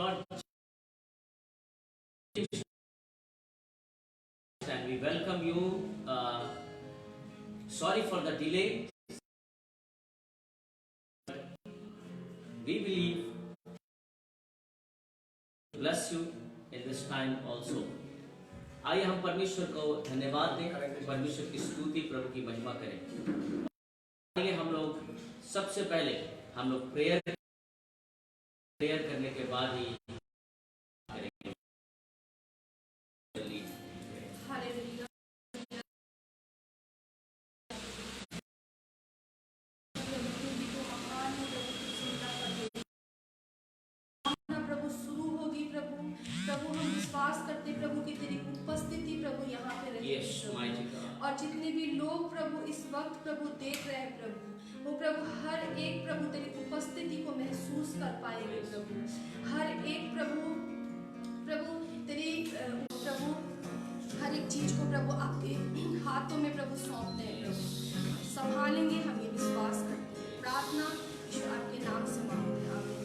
Lord Jesus, and we welcome you. Sorry for the delay. We believe bless you in this time also. आइए हम परमेश्वर को धन्यवाद दें, परमेश्वर की स्तुति, प्रभु की महिमा करें। आइए हम लोग सबसे पहले हम लोग प्रेयर करने के बाद ही करेंगे। प्रभु शुरू होगी प्रभु हम विश्वास करते प्रभु की तेरी उपस्थिति प्रभु यहाँ पे रही और जितने भी लोग प्रभु इस वक्त प्रभु देख रहे हैं प्रभु वो प्रभु हर एक प्रभु तेरी उपस्थिति को महसूस कर पाएंगे प्रभु हर एक प्रभु तेरी प्रभु हर एक चीज को प्रभु आपके हाथों में प्रभु सौंपते हैं प्रभु संभालेंगे हम ये विश्वास करते हैं प्रार्थना ईश्वर आपके नाम से मांगते हैं आमीन।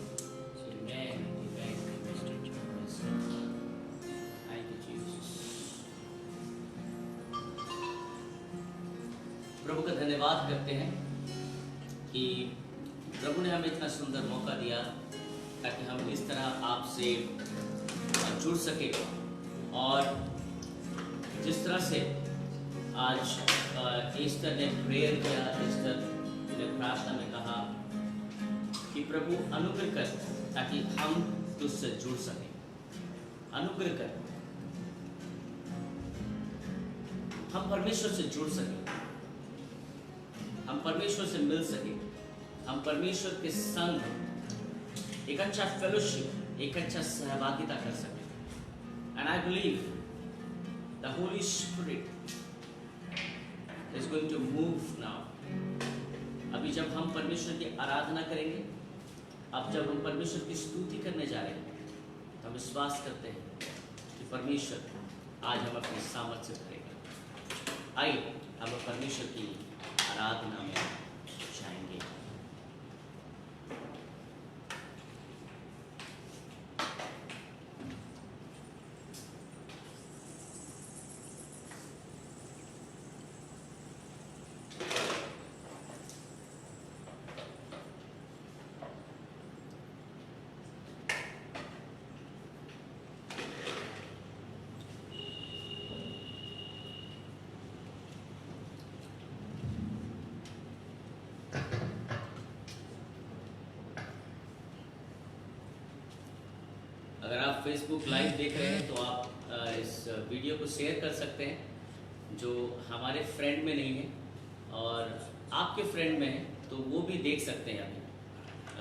प्रभु का धन्यवाद करते हैं कि प्रभु ने हमें इतना सुंदर मौका दिया ताकि हम इस तरह आपसे जुड़ सके और जिस तरह से आज ईस्टर ने प्रेयर किया, ईस्टर ने प्रार्थना में कहा कि प्रभु अनुग्रह कर ताकि हम तुझसे जुड़ सके, अनुग्रह कर हम परमेश्वर से जुड़ सके, हम परमेश्वर से मिल सके, हम परमेश्वर के संग एक अच्छा फेलोशिप, एक अच्छा सहभागिता कर सके। And I believe the Holy Spirit is going to move now. अभी जब हम परमेश्वर की आराधना करेंगे, अब जब हम परमेश्वर की स्तुति करने जा रहे हैं, तो हम विश्वास करते हैं कि परमेश्वर आज हम अपने सामर्थ्य से करेंगे। आइए हम परमेश्वर की आराधना में जाएंगे। अगर आप फेसबुक लाइव देख रहे हैं तो आप इस वीडियो को शेयर कर सकते हैं जो हमारे फ्रेंड में नहीं है और आपके फ्रेंड में है तो वो भी देख सकते हैं। अभी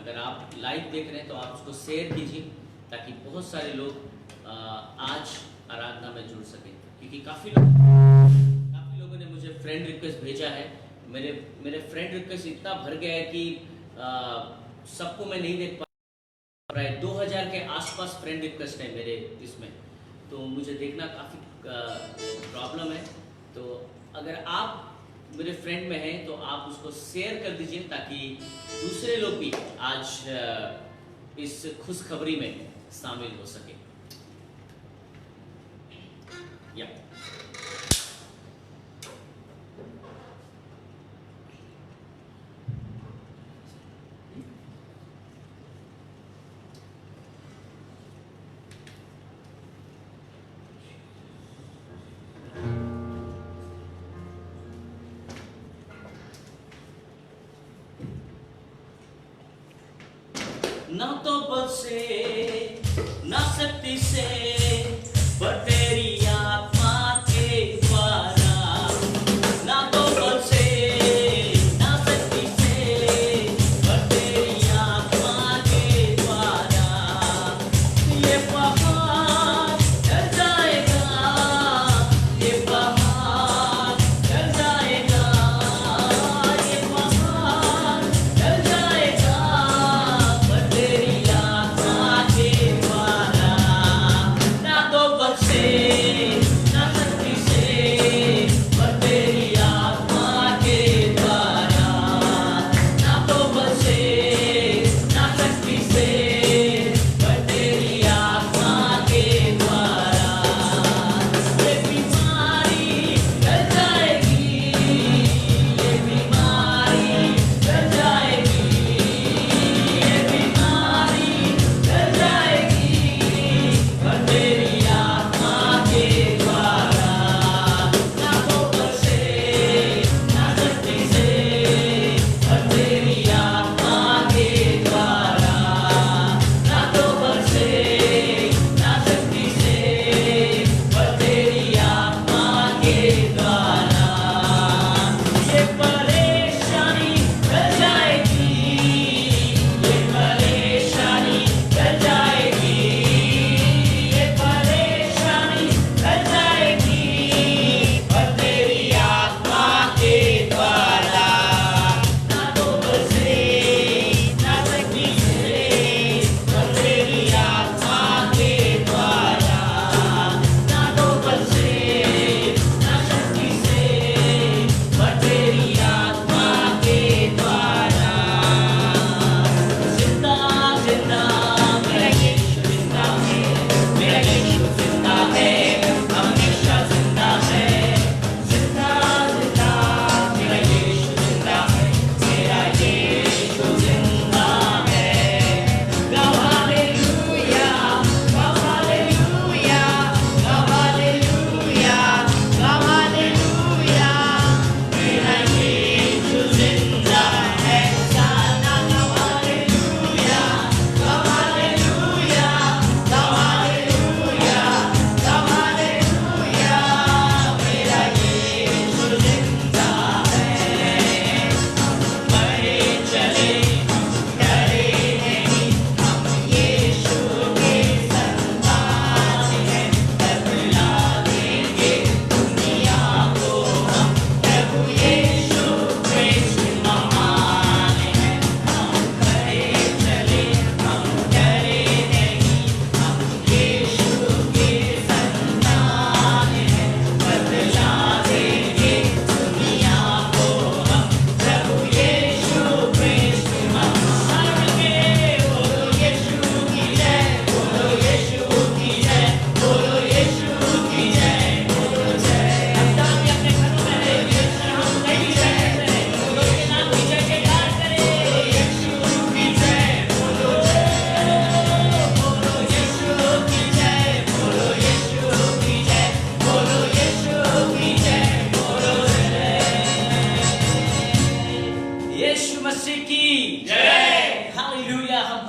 अगर आप लाइव देख रहे हैं तो आप उसको शेयर कीजिए ताकि बहुत सारे लोग आज आराधना में जुड़ सकें, क्योंकि काफ़ी लोगों ने मुझे फ्रेंड रिक्वेस्ट भेजा है। मेरे फ्रेंड रिक्वेस्ट इतना भर गया है कि सबको मैं नहीं देख पा, प्राय 2000 के आसपास फ्रेंड रिक्वेस्ट है मेरे इसमें, तो मुझे देखना काफ़ी प्रॉब्लम है। तो अगर आप मेरे फ्रेंड में हैं तो आप उसको शेयर कर दीजिए ताकि दूसरे लोग भी आज इस खुशखबरी में शामिल हो सके। या ना तो बल से ना शक्ति से पर तेरी आत्मा के द्वारा, ना तो बल से ना शक्ति से पर तेरी आत्मा के द्वारा ये पहाड़ डर जाएगा, ये पहाड़ डर जाएगा, ये पहाड़ डर जाएगा पर तेरी आत्मा के द्वारा।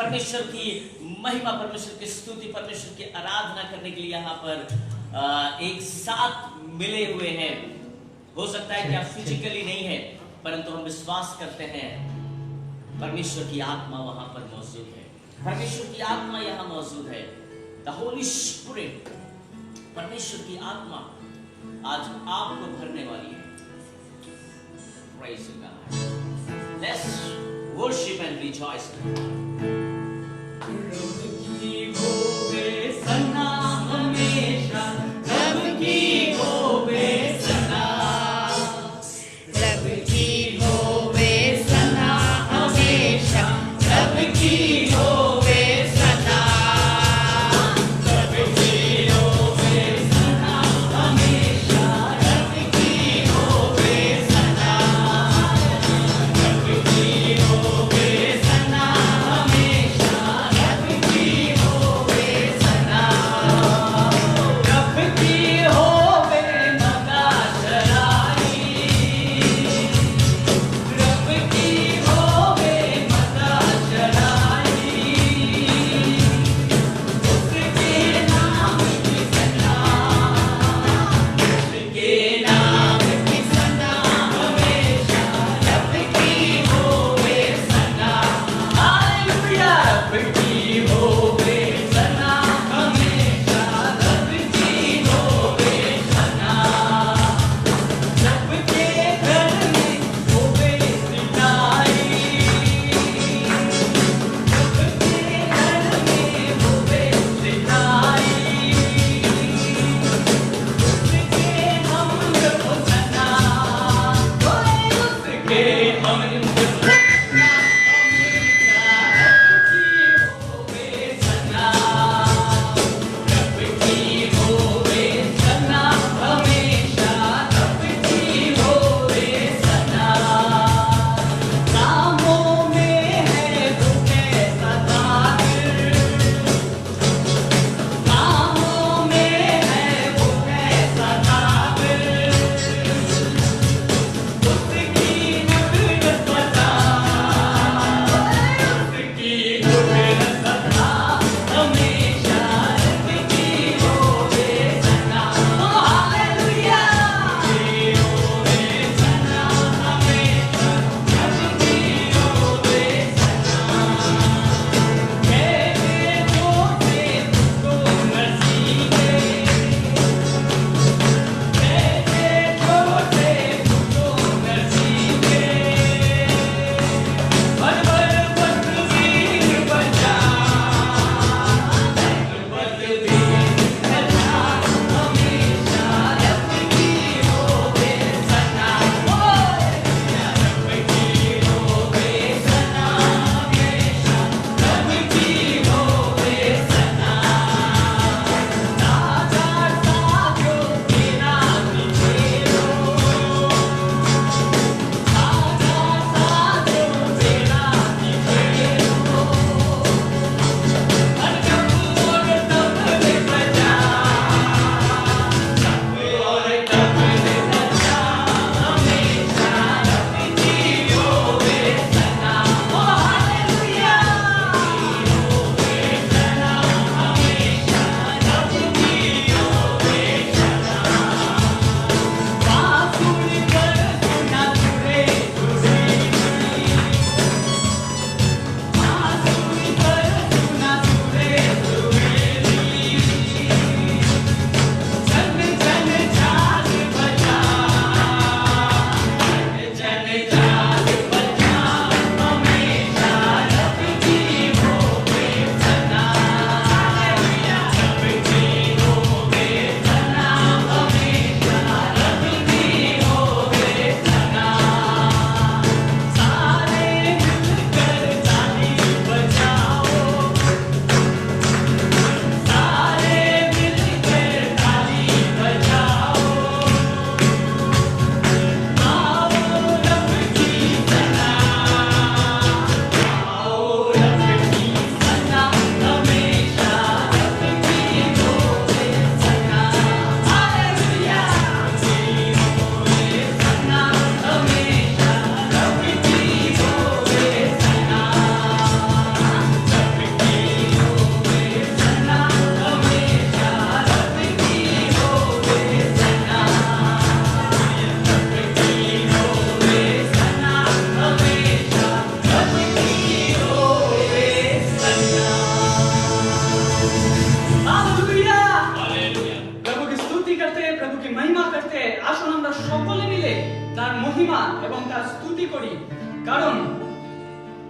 परमेश्वर की महिमा, परमेश्वर की स्तुति, परमेश्वर की आराधना करने के लिए यहाँ पर एक साथ मिले हुए हैं। हो सकता है कि आप फिजिकली नहीं है, परंतु हम विश्वास करते हैं परमेश्वर की आत्मा वहां पर मौजूद है। परमेश्वर की आत्मा यहाँ मौजूद है। द होली स्पिरिट, परमेश्वर की आत्मा आज आपको भरने वाली है। Praise God. Let's worship and rejoice. प्रभु की होवे सना हमेशा, प्रभु की होवे सना, प्रभु की होवे सना हमेशा, प्रभु की होवे सना, प्रभु की होवे सना हमेशा, प्रभु की होवे सना, प्रभु की होवे सना हमेशा, प्रभु की होवे सना, प्रभु की होवे मका चढ़ाई, प्रभु की होवे मका चढ़ाई,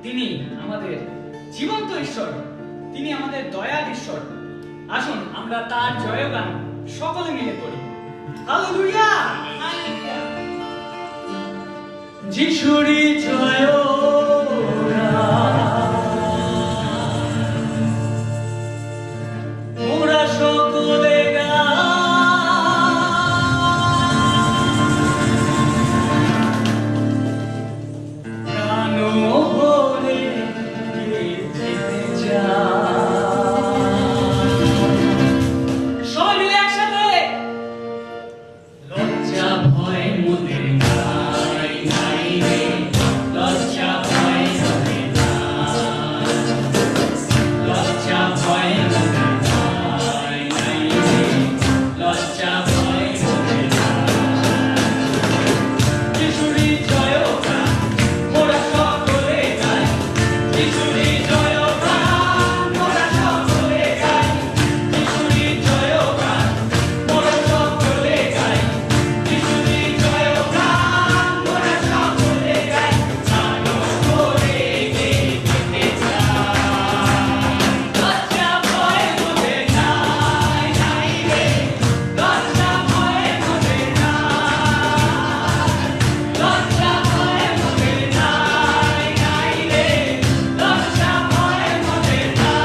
তিনি আমাদের জীবন্ত ঈশ্বর, তিনি আমাদের দয়ার ঈশ্বর। আসুন আমরা তার জয়গান সকলে মিলে করি। হালেলুয়া! যিশুরই জয়গান মোরা সকলে প্রাণ ভরে গেতে চাই। সবাই মিলে একসাথে লজ্জা ভয় মোদের নাই নাই রে, লজ্জা ভয় মোদের নাই, লজ্জা ভয় মোদের নাই নাই রে, লজ্জা ভয় মোদের নাই। যিশুরই জয়গান মোরা সকলে গাই, যিশুরই জয়গান মোরা সকলে গাই, যিশুরই জয়গান মোরা সকলে গাই, যিশুরই জয়গান মোরা সকলে গাই। প্রাণ ভরে গেতে চাই। লজ্জা ভয় মোদের নাই নাই রে, লজ্জা ভয় মোদের নাই, লজ্জা ভয় মোদের নাই নাই রে, লজ্জা ভয় মোদের নাই।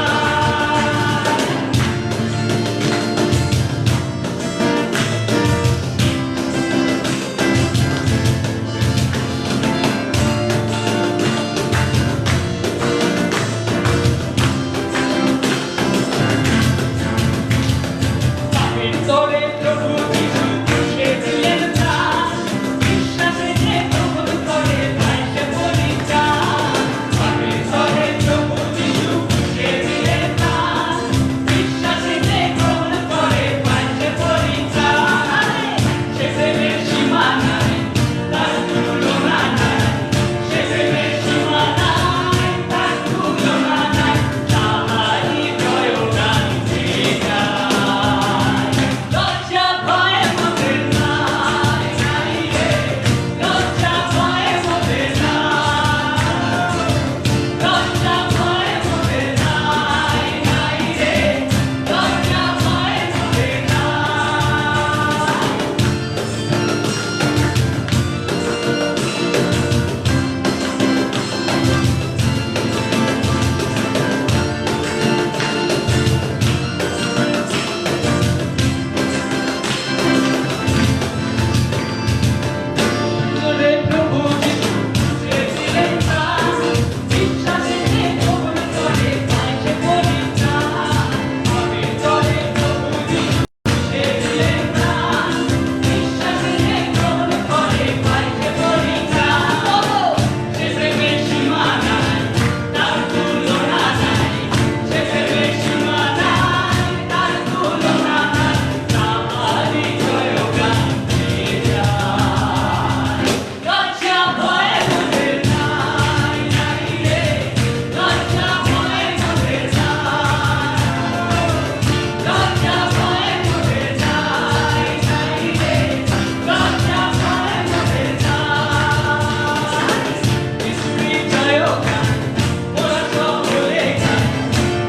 পাপের তরে প্রভু যিশু ক্রুশে দিলেন প্রাণ, বিশ্বাসে যে গ্রহণ করে পায় সে পরিত্রাণ। পাপের তরে প্রভু যিশু ক্রুশে দিলেন প্রাণ, বিশ্বাসে যে গ্রহণ করে পায় সে পরিত্রাণ। সে প্রেমের সীমা নাই, তার তুলনা নাই, সে প্রেমের সীমা নাই, তার তুলনা নাই। তাহারই জয়গান গেয়ে গাই। লজ্জা ভয় মোদের নাই নাই রে, লজ্জা ভয় মোদের নাই, লজ্জা ভয় মোদের নাই নাই রে, লজ্জা ভয় মোদের নাই। তোরে প্রভু যিশু ক্রুশে দিলেন প্রাণ, বিশ্বাসে যে গ্রহণ করে পায় সে পরিত্রাণ। পাপের তরে প্রভু যিশু ক্রুশে দিলেন প্রাণ, বিশ্বাসে যে গ্রহণ করে পায় সে পরিত্রাণ। সে প্রেমের সীমা নাই, তার তুলনা নাই, সে প্রেমের সীমা নাই, তার তুলনা নাই। তাহারই জয়গান গেয়ে যাই। লজ্জা ভয় মোদের নাই নাই রে, লজ্জা ভয় মোদের নাই, লজ্জা ভয় মোদের নাই নাই রে, লজ্জা ভয় মোদের নাই। যিশুরই জয়গান মোরা সকলে গাই,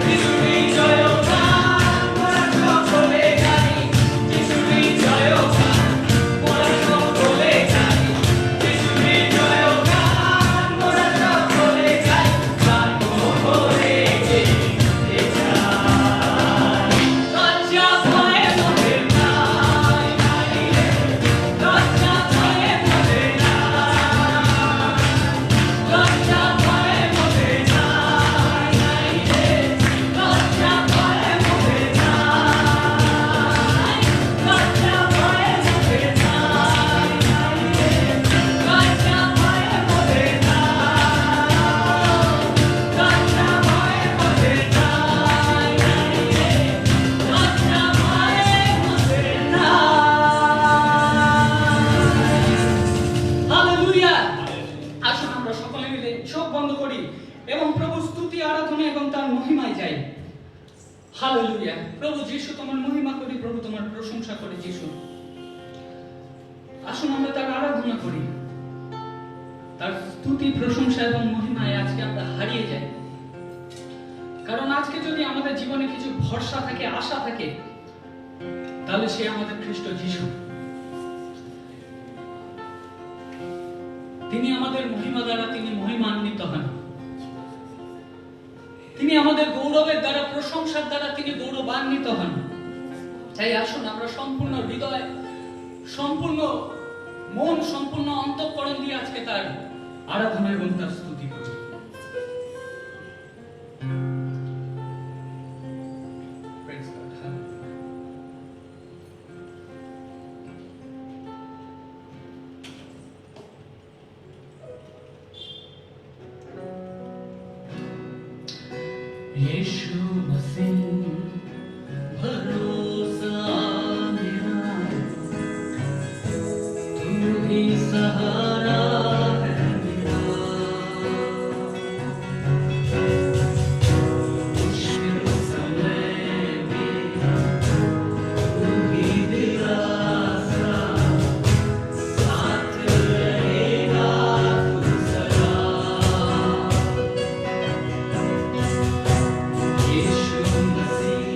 যিশুরই জয়গান মোরা সকলে গাই, যিশুরই জয়গান মোরা সকলে গাই, যিশুরই জয়গান মোরা সকলে গাই। প্রাণ ভরে গেতে চাই। লজ্জা ভয় মোদের নাই নাই রে, লজ্জা ভয় মোদের নাই, লজ্জা ভয় মোদের নাই নাই রে, লজ্জা ভয় মোদের নাই, লজ্জা ভয় মোদের নাই নাই রে, লজ্জা ভয় মোদের নাই, লজ্জা ভয় মোদের নাই নাই রে, লজ্জা ভয় মোদের নাই। হালেলুয়া! আসুন আমরা সকলে মিলে চোখ বন্ধ করি এবং প্রভু স্তুতি আরাধনা এবং তার মহিমায় যাই। হালেলুয়া! প্রভু যিশু তোমার মহিমা করি, প্রভু তোমার প্রশংসা করি। যিশু আসুন আমরা তার আরাধনা করি। তার স্তুতি প্রশংসা এবং মহিমায় আজকে আমরা হারিয়ে যাই। কারণ আজকে যদি আমাদের জীবনে কিছু ভরসা থাকে, আশা থাকে, তাহলে সে আমাদের খ্রিস্ট যিশু। তিনি আমাদের মহিমা দ্বারা তিনি মহিমান্বিত হন, তিনি আমাদের গৌরবের দ্বারা, প্রশংসার দ্বারা তিনি গৌরবান্বিত হন। তাই আসুন আমরা সম্পূর্ণ হৃদয়, সম্পূর্ণ মন, সম্পূর্ণ অন্তঃকরণ দিয়ে আজকে তার আরাধনা এবং তার স্তুতি করি। Praise God. यीशु मसीह भरोसा मेरा, तू ही सहारा है मेरा। मुश्किल समय में तू ही दिलासा, साथ रहेगा तू सदा। यीशु मसीह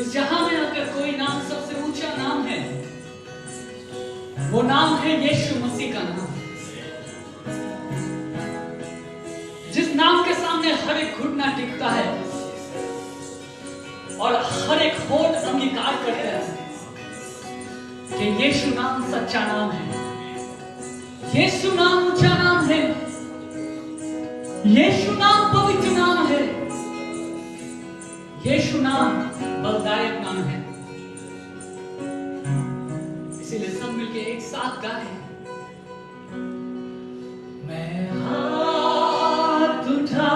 इस जहां में अगर कोई नाम सबसे ऊंचा नाम है, वो नाम है यीशु मसीह का नाम, जिस नाम के सामने हर एक घुटना टिकता है और हर एक होठ अंगीकार करता है कि यीशु नाम सच्चा नाम है, यीशु नाम ऊंचा नाम है, यीशु नाम पवित्र नाम है, यीशु नाम बलदायक नाम है। इसीलिए सब मिलके एक साथ गाएं, मैं हाथ उठा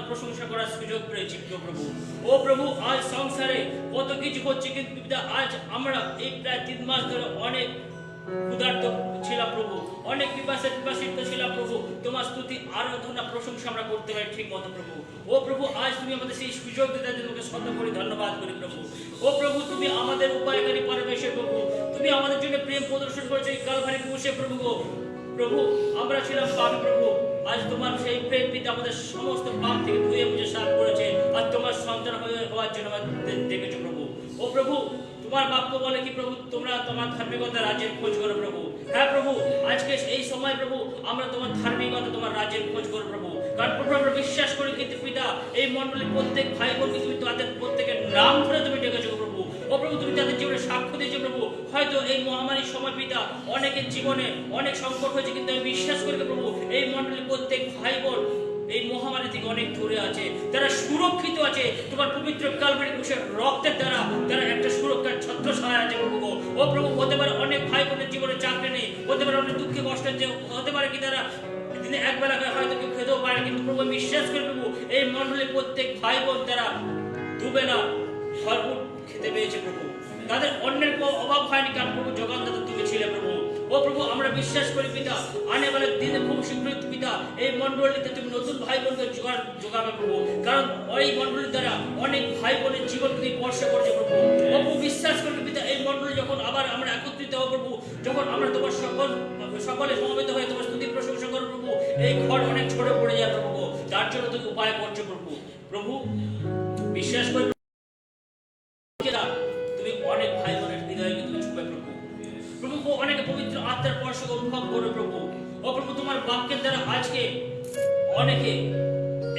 প্রশংসা করার সুযোগ পেয়েছি প্রভু। ও প্রভু, আজ সংসারে কত কিছু হচ্ছে, কিন্তু পিতা আজ আমরা এই প্রায় 3 মাস ধরে অনেক ক্ষুধার্ত ছিলাম প্রভু, অনেক পিপাসিত ছিলাম প্রভু। তোমার স্তুতি আরাধনা প্রশংসা আমরা করতে পারি ঠিক মতো প্রভু। ও প্রভু, আজ তুমি আমাদের সেই সুযোগ দিতে তোমাকে শত করে ধন্যবাদ করি প্রভু। ও প্রভু, তুমি আমাদের উপায়কারী পরমেশ্বর প্রভু, তুমি আমাদের জন্য প্রেম প্রদর্শন করেছো এই কালভারি ক্রুশে প্রভু। প্রভু, আমরা ছিলাম পাপী প্রভু, আজ তোমার সেই প্রেম পিতা আমাদের সমস্ত পাপ থেকে ধুয়ে মুছে সাফ করেছে, আর তোমার সন্তান হওয়ার জন্য আমাদের ডেকেছো প্রভু। ও প্রভু, তোমার বাক্য বলে কি প্রভু, তোমরা তোমার ধার্মিকতা রাজ্যের খোঁজ করো প্রভু। হ্যাঁ প্রভু, আজকে এই সময় প্রভু আমরা তোমার ধার্মিকতা তোমার রাজ্যের খোঁজ করো প্রভু। কারণ প্রভু আমরা বিশ্বাস করি কিন্তু পিতা এই মণ্ডলীর প্রত্যেক ভাই বোনকে তুমি তাদের প্রত্যেকের নাম ধরে তুমি ডেকেছো প্রভু। ও প্রভু, তুমি তাদের জীবনে সাক্ষ্য দিয়েছো প্রভু। হয়তো এই মহামারীর সময় পিতা অনেকের জীবনে অনেক সংকট হয়েছে, কিন্তু আমি বিশ্বাস করি প্রভু এই মণ্ডলীর প্রত্যেক ভাই বোন এই মহামারী থেকে অনেক দূরে আছে, তারা সুরক্ষিত আছে তোমার পবিত্র কালভারি ক্রুশের রক্তের দ্বারা, তারা একটা সুরক্ষার ছত্রছায়া আছে প্রভু। ও প্রভু, হতে পারে অনেক ভাই বোনের জীবনে চাকরি নেই, হতে পারে অনেক দুঃখে কষ্ট হচ্ছে, হতে পারে কি তারা দিনে একবেলা হয়তো কেউ খেতেও পারে, কিন্তু প্রভু বিশ্বাস করে প্রভু এই মণ্ডলীর প্রত্যেক ভাই বোন তারা দুবেলা ভরপুর খেতে পেয়েছে প্রভু, তাদের অন্যের অভাব হয়নি, কারণ প্রভু যোগানদাতা তুমি ছিলে প্রভু। ও প্রভু, আমরা বিশ্বাস করি পিতা আনেবালের দিনে খুব শীঘ্রই পিতা এই মণ্ডলীতে তুমি নতুন ভাই বোনকে যোগাবে প্রভু, কারণ ওই মণ্ডলীর দ্বারা অনেক ভাই বোনের জীবন তুমি স্পর্শ করেছে প্রভু। ও প্রভু, বিশ্বাস করি পিতা এই মণ্ডলী যখন আবার আমরা একত্রিত হব প্রভু, যখন আমরা তোমার সকলে সমবেত হয়ে তোমার স্তুতি প্রশংসা করব প্রভু, এই ঘর অনেক ছোট পড়ে যাবে প্রভু, তার জন্য তুমি উপায় করছো প্রভু। প্রভু বিশ্বাস করি তুমি অনেক ভাই বোনের হৃদয়কে তুমি ছুঁবে প্রভু। প্রভু, অনেকে পবিত্র আত্মার স্পর্শ অনুভব করবে প্রভু। ও প্রভু, তোমার বাক্যের দ্বারা আজকে অনেকে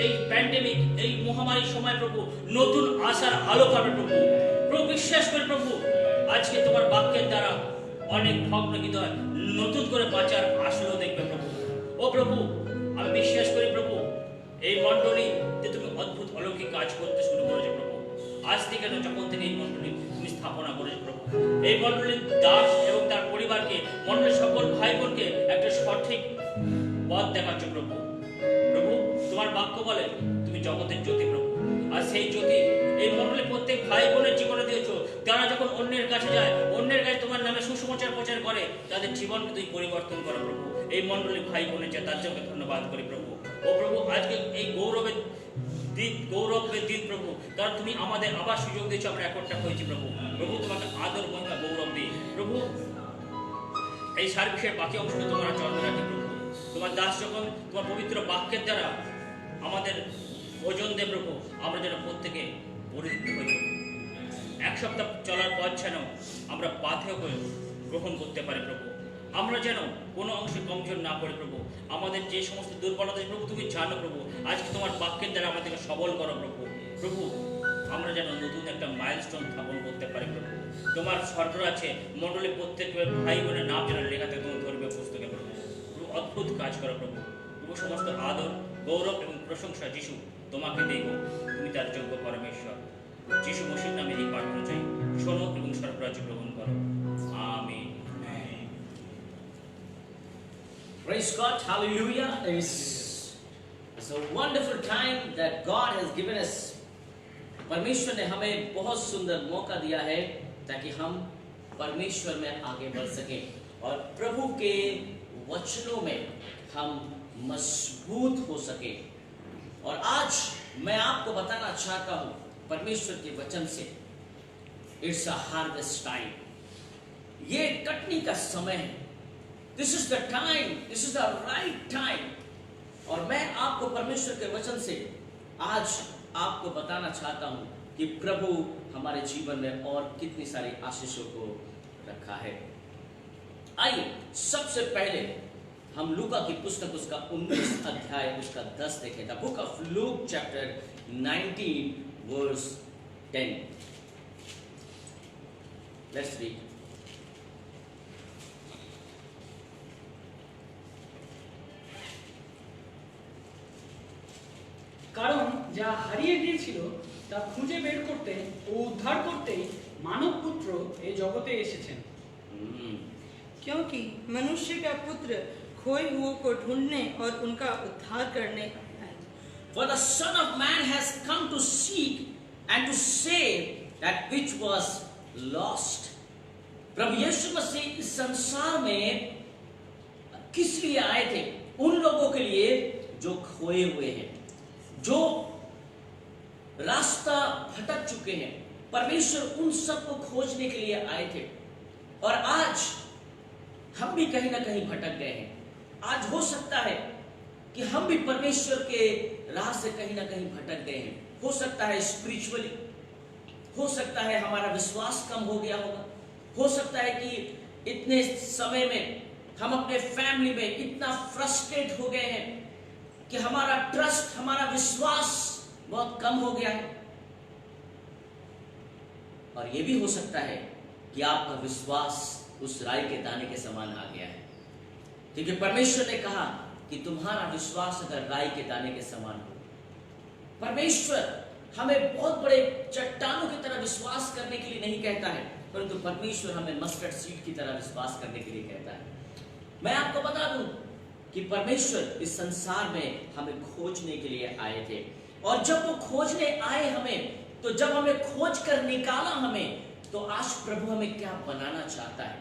এই প্যান্ডেমিক এই মহামারীর সময় প্রভু নতুন আশার আলো পাবে প্রভু। প্রভু বিশ্বাস করে প্রভু আজকে তোমার বাক্যের দ্বারা অনেক ভগ্ন হৃদয় নতুন করে বাঁচার আশা দেখবে প্রভু। ও প্রভু, আমি বিশ্বাস করি প্রভু এই মণ্ডলীতে তুমি অদ্ভুত অলৌকিক কাজ করতে শুরু করেছো প্রভু। আজ থেকে যখন থেকে এই মণ্ডলী তুমি স্থাপনা করেছো প্রভু, এই মণ্ডলীর দাস এবং তার পরিবারকে, মণ্ডলীর সকল ভাই বোনকে একটা সঠিক পথ দেখাচ্ছ প্রভু। প্রভু, তোমার বাক্য বলে তুমি জগতের জ্যোতি প্রভু, আর সেই জ্যোতি এই মণ্ডলীর প্রত্যেক ভাই বোনের জীবনে দিয়েছো। তারা যখন অন্যের কাছে যায়, অন্যের কাছে তোমার নামে সুসমাচার প্রচার করে, তাদের জীবনকে তুমি পরিবর্তন করো প্রভু। এই মণ্ডলীর ভাই বোনের যে তার জন্য ধন্যবাদ করি প্রভু। ও প্রভু, আজকে এই গৌরবের দিন প্রভু, কারণ তুমি আমাদের আবার সুযোগ দিয়েছো, আমরা একটা হয়েছি প্রভু। প্রভু, তোমাকে আদর মহিমা গৌরব দিই প্রভু। এই সার্ভিসের বাকি অংশটা তোমার চরণে রাখি প্রভু। তোমার দাস যখন তোমার পবিত্র বাক্যের দ্বারা আমাদের ওজন দেব প্রভু, আমরা যেন প্রত্যেকে পরিচিত হই প্রভু। এক সপ্তাহ চলার পর যেন আমরা পাথেয় করে গ্রহণ করতে পারি প্রভু। আমরা যেন কোনো অংশে কমজোর না পড়ে প্রভু। আমাদের যে সমস্ত দুর্বলতা প্রভু তুমি জানো প্রভু, আজকে তোমার বাক্যের দ্বারা আমাদেরকে সবল করো প্রভু। প্রভু, আমরা যেন নতুন একটা মাইলস্টোন স্থাপন করতে পারি প্রভু। তোমার স্বর্গরাজ্যে মণ্ডলী প্রত্যেকের ভাই বোনের নাম যেন লেখা থাকে তোমার ধর্মীয় পুস্তকে প্রভু। প্রভু অদ্ভুত কাজ করো প্রভু। প্রভু সমস্ত আদর গৌরব এবং প্রশংসা যিশু তোমাকে দেব, তুমি তার যোগ্য পরমেশ্বর। যিশু মসির নামে এই প্রার্থনা চাই, শোনো এবং স্বর্গরাজ্য গ্রহণ করো। আমিন। Praise God, hallelujah. It's a wonderful time that God has given us. परमेश्वर ने हमें बहुत सुंदर मौका दिया है ताकि हम परमेश्वर में आगे बढ़ सकें और प्रभु के वचनों में हम मजबूत हो सके। और आज मैं आपको बताना चाहता हूं परमेश्वर के वचन से, इट्स अ हार्वेस्ट टाइम, ये कटनी का समय है। This is the time, this is the right time. और मैं आपको परमेश्वर के वचन से आज आपको बताना चाहता हूं कि प्रभु हमारे जीवन में और कितनी सारी आशीषों को रखा है। आइए सबसे पहले हम लूका की पुस्तक उसका 19 अध्याय उसका 10 देखें। The book of Luke chapter 19 verse 10। Let's read. কারণ যা হারিয়ে গিয়েছিল তা খুঁজে বের করতে ও উদ্ধার করতেই মানব পুত্র এই জগতে এসেছেন। क्योंकि मनुष्य का पुत्र खोए हुओं को ढूंढने और उनका उद्धार करने आया है। For the Son of Man has come to seek and to save that which was lost. प्रभु यीशु मसीह इस संसार में किस लिए आए थे? उन लोगों के लिए जो खोए हुए हैं, जो रास्ता भटक चुके हैं। परमेश्वर उन सबको खोजने के लिए आए थे। और आज हम भी कहीं ना कहीं भटक गए हैं। आज हो सकता है कि हम भी परमेश्वर के राह से कहीं ना कहीं भटक गए हैं। हो सकता है स्पिरिचुअली, हो सकता है हमारा विश्वास कम हो गया होगा, हो सकता है कि इतने समय में हम अपने फैमिली में इतना फ्रस्ट्रेट हो गए हैं कि हमारा ट्रस्ट, हमारा विश्वास बहुत कम हो गया है। और यह भी हो सकता है कि आपका विश्वास उस राई के दाने के समान आ गया है, क्योंकि परमेश्वर ने कहा कि तुम्हारा विश्वास अगर राई के दाने के समान हो। परमेश्वर हमें बहुत बड़े चट्टानों की तरह विश्वास करने के लिए नहीं कहता है, परंतु परमेश्वर हमें मस्टर्ड सीड की तरह विश्वास करने के लिए कहता है। मैं आपको बता दूं कि परमेश्वर इस संसार में हमें खोजने के लिए आए थे। और जब वो खोजने आए हमें, तो जब हमें खोज कर निकाला हमें, तो आज प्रभु हमें क्या बनाना चाहता है,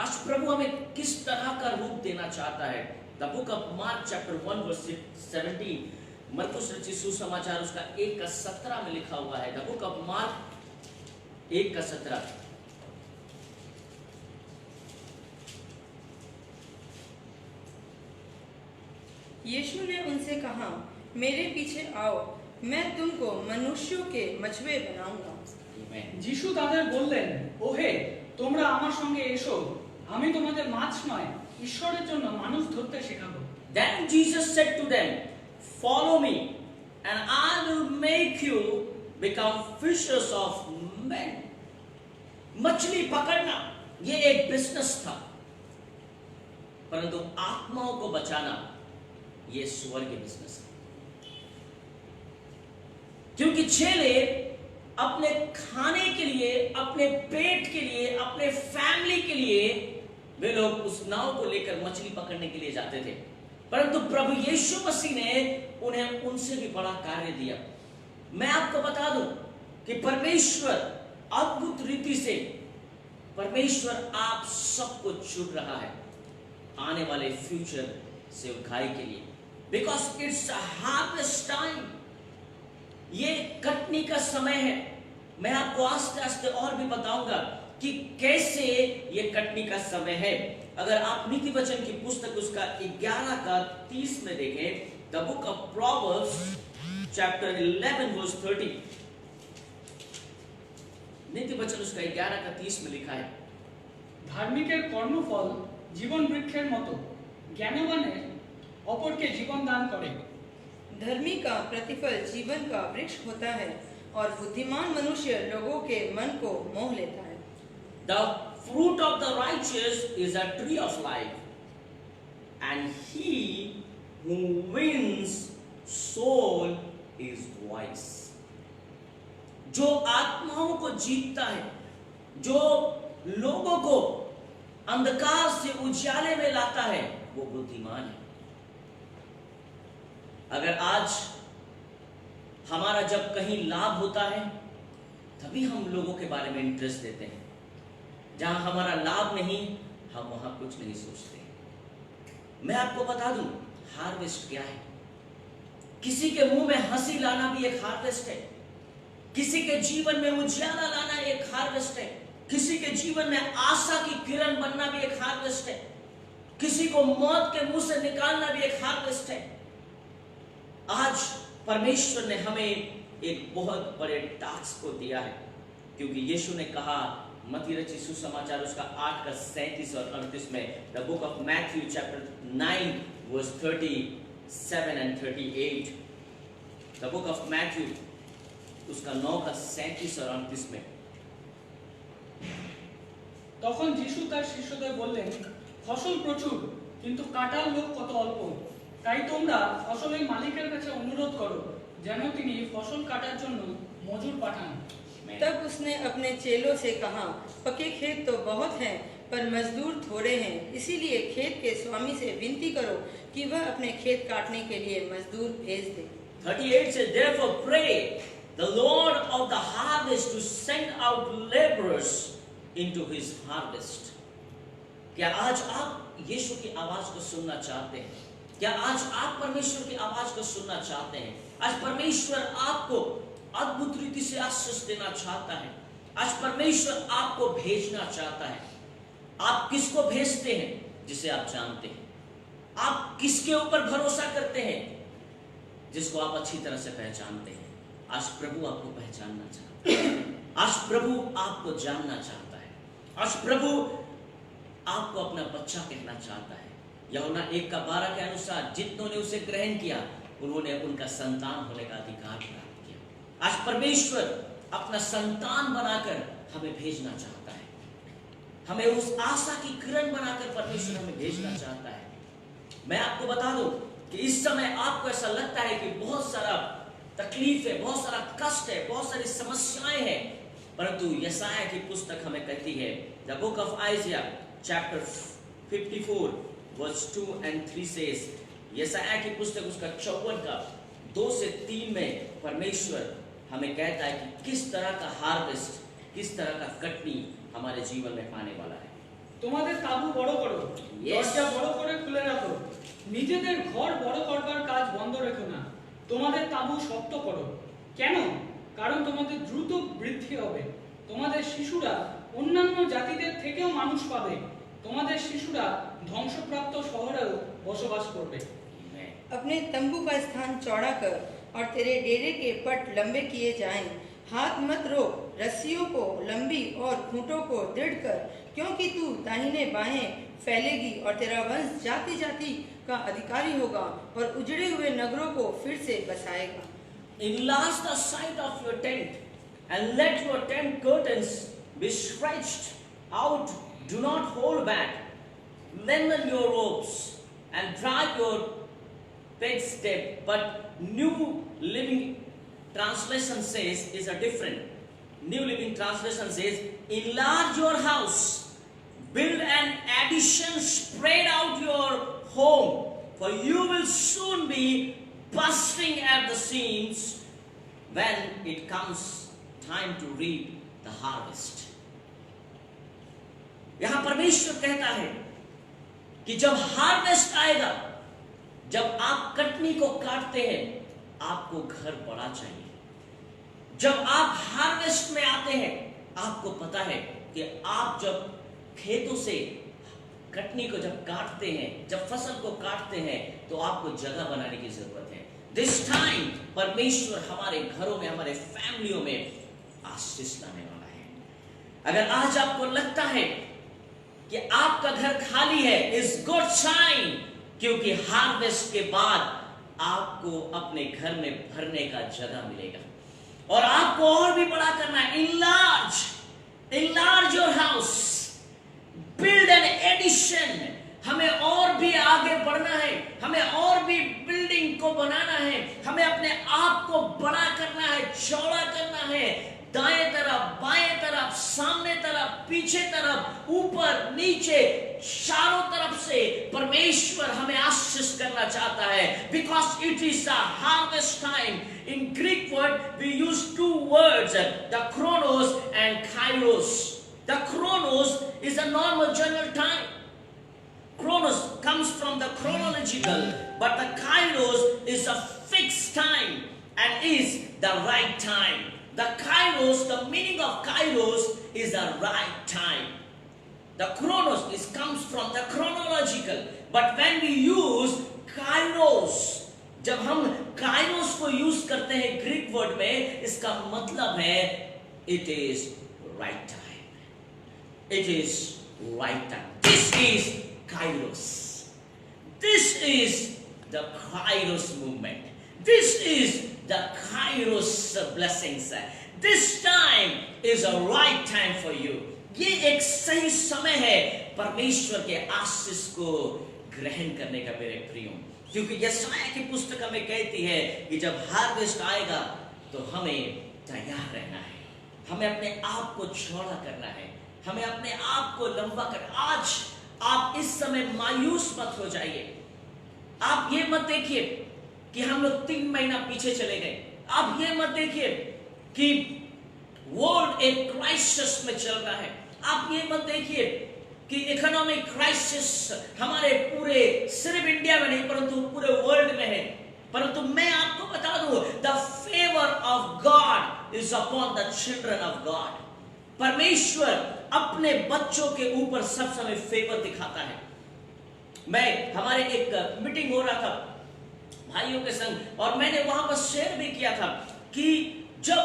आज प्रभु हमें किस तरह का रूप देना चाहता है। The book of Mark chapter 1 verse 17, मरकुस रचित सुसमाचार उसका 1:17 में लिखा हुआ है। The book of mark 1:17। यीशु ने उनसे कहा, मेरे पीछे आओ, मैं तुमको मनुष्यों के मछुए बनाऊंगा। যিশু তাদের বললেন, ওহে তোমরা আমার সঙ্গে এসো, আমি তোমাদের মাছ নয় ঈশ্বরের জন্য মানুষ ধরতে শেখাবো। Then Jesus said to them, follow me and I will make you become fishers of men. मछली पकड़ना ये एक बिजनेस था, परंतु आत्माओं को बचाना ये स्वर्ग की बिजनेस है। क्योंकि चेले अपने खाने के लिए, अपने पेट के लिए, अपने फैमिली के लिए वे लोग उस नाव को लेकर मछली पकड़ने के लिए जाते थे, परंतु प्रभु यीशु मसीह ने उन्हें उनसे भी बड़ा कार्य दिया। मैं आपको बता दूं कि परमेश्वर अद्भुत रीति से, परमेश्वर आप सबको चुन रहा है आने वाले फ्यूचर से उगाई के लिए, because it's a harvest time. ये कटनी का समय है। मैं आपको आस्ते आस्ते और भी बताऊंगा कि कैसे ये कटनी का समय है। अगर आप नीति वचन की पुस्तक उसका 11:30 में देखें, the book of Proverbs chapter 11 verse 30, नीति वचन उसका 11:30 में लिखा है, ধার্মিকের কর্মফল জীবন বৃক্ষের মতো, জ্ঞানবানের অপরকে জীবন দান করে। धर्मी का प्रतिफल जीवन का वृक्ष होता है और बुद्धिमान मनुष्य लोगों के मन को मोह लेता है। The fruit of the righteous is a tree of life, and he who wins soul is wise. जो आत्माओं को जीतता है, जो लोगों को अंधकार से उजाले में लाता है, वो बुद्धिमान है। अगर आज हमारा जब कहीं लाभ होता है तभी हम लोगों के बारे में इंटरेस्ट देते हैं, जहां हमारा लाभ नहीं हम वहां कुछ नहीं सोचते। मैं आपको बता दूं हार्वेस्ट क्या है। किसी के मुंह में हंसी लाना भी एक हार्वेस्ट है, किसी के जीवन में उजाला लाना एक हार्वेस्ट है, किसी के जीवन में आशा की किरण बनना भी एक हार्वेस्ट है, किसी को मौत के मुंह से निकालना भी एक हार्वेस्ट है। आज परमेश्वर ने हमें एक बहुत बड़े टास्क को दिया है, क्योंकि यीशु ने कहा मत्ती रचित सुसमाचार उसका 8:37 और 38 में, the book of Matthew chapter 9 verse 37 and 38, the book of Matthew उसका 9:37 और 38 में। তখন যিশু তার শিষ্যদের বললেন, ফসল প্রচুর কিন্তু কাটার লোক কত অল্প। তাই তোমরা ফসলের মালিকের কাছে অনুরোধ করো যেন তিনি ফসল কাটার জন্য মজুর পাঠান। तब उसने अपने चेलों से कहा, पके खेत तो बहुत हैं पर मजदूर थोड़े हैं, इसीलिए खेत के स्वामी से विनती करो कि वह अपने खेत काटने के लिए मजदूर भेज दे। 38 says, therefore pray the Lord of the harvest to send out laborers into his harvest. क्या आज आप यीशु की आवाज को सुनना चाहते हैं? क्या आज आप परमेश्वर की आवाज को सुनना चाहते हैं? आज परमेश्वर आपको अद्भुत रीति से आशीष देना चाहता है। आज परमेश्वर आपको भेजना चाहता है। आप किसको भेजते हैं? जिसे आप जानते हैं। आप किसके ऊपर भरोसा करते हैं? जिसको आप अच्छी तरह से पहचानते हैं। आज प्रभु आपको पहचानना चाहता है। आज प्रभु आपको जानना चाहता है। आज प्रभु आपको अपना बच्चा कहना चाहता है। यूहन्ना 1:12 के अनुसार जितनों ने उसे ग्रहण किया उन्होंने उनका संतान होने का अधिकार प्राप्त किया। आज परमेश्वर अपना संतान बनाकर हमें भेजना चाहता है। हमें उस आशा की किरण बनाकर परमेश्वर हमें भेजना चाहता है। मैं आपको बता दूं कि इस समय आपको ऐसा लगता है कि बहुत सारा तकलीफ है, बहुत सारा कष्ट है, बहुत सारी समस्याएं हैं, परंतु यशायाह की पुस्तक हमें कहती है, the book of Isaiah chapter 54 verse 2 and 3 says, यशायाह की पुस्तक उसका 54 का 2 से 3 में परमेश्वर हमें कहता है कि किस तरह का हार्वेस्ट, किस तरह का कटनी हमारे जीवन में पाने वाला है। তোমাদের তাবু বড় করো, দরজা বড় করে খুলে রাখো, নিজেদের ঘর বড় করবার কাজ বন্ধ রেখো না, তোমাদের তাবু শক্ত করো। কেন? কারণ তোমাদের দ্রুত বৃদ্ধি হবে, তোমাদের শিশুরা অন্যান্য জাতিদের থেকেও মানুষ পাবে, তোমাদের শিশুরা ধ্বংসপ্রাপ্ত শহরেও বসবাস করবে। अपने तंबू का स्थान चौड़ा कर और तेरे डेरे के पट लंबे किए जाएं। हाथ मत रोक, रस्सियों को लंबी और खूंटों को दृढ़ कर, क्योंकि तू दाहिने बाएं फैलेगी और तेरा वंश जाति जाति का अधिकारी होगा और उजड़े हुए नगरों को फिर से बसाएगा। Enlarge the side of your tent and let your tent curtains be stretched out. Do not hold back. Lengthen your ropes and drive your bedstead. But New Living Translation says is a different. New Living Translation says, enlarge your house, build an addition, spread out your home, for you will soon be bursting at the seams when it comes time to reap the harvest. यहां परमेश्वर कहता है कि जब harvest आएगा, जब आप कटनी को काटते हैं, आपको घर बड़ा चाहिए। जब आप हार्वेस्ट में आते हैं, आपको पता है कि आप जब खेतों से कटनी को जब काटते हैं, जब फसल को काटते हैं, तो आपको जगह बनाने की जरूरत है। दिस टाइम परमेश्वर हमारे घरों में, हमारे फैमिलियों में आशीष लाने वाला है। अगर आज आपको लगता है कि आपका घर खाली है, इज गुड साइन, क्योंकि हार्वेस्ट के बाद आपको अपने घर में भरने का जगह मिलेगा और आपको और भी बड़ा करना है। enlarge your house, बढ़ना है, हमें और भी बिल्डिंग को बनाना है, हमें अपने आप को बड़ा करना है, चौड़ा करना है, दाएं तरफ, बाएं तरफ, सामने तरफ, पीछे तरफ, ऊपर नीचे, चारों तरफ से परमेश्वर हमें आशीष करना चाहता है। Because it is the harvest time. In Greek word we use two words, the chronos and kairos. The chronos is a normal general time. Chronos comes from the chronological, but the kairos is a fixed time and is the right time. The kairos, the meaning of kairos is the right time. The chronos comes from the chronological, but when we use kairos, जब हम काइरोस को use करते हैं Greek word में, इसका मतलब है it is right time, it is right time, this is kairos, this is the kairos movement, this is the kairos blessings, this time is a right time for you. ये एक सही समय है परमेश्वर के आशीष को ग्रहण करने का मेरे प्रियो, क्योंकि यशायाह की पुस्तक हमें कहती है कि जब हार्वेस्ट आएगा तो हमें तैयार रहना है, हमें अपने आप को चौड़ा करना है, हमें अपने आप को लंबा कर। आज आप इस समय मायूस मत हो जाइए, आप ये मत देखिए कि हम लोग 3 महीना पीछे चले गए, आप ये मत देखिए कि वर्ल्ड एक क्राइसिस में चल रहा है, आप ये मत देखिए कि इकोनॉमिक क्राइसिस हमारे पूरे सिर्फ इंडिया में नहीं परंतु पूरे वर्ल्ड में है। परंतु मैं आपको बता दूं, the favour of God is upon the children of God. परमेश्वर अपने बच्चों के ऊपर सब समय फेवर दिखाता है। मैं हमारे एक मीटिंग हो रहा था भाइयों के संग, और मैंने वहां पर शेयर भी किया था कि जब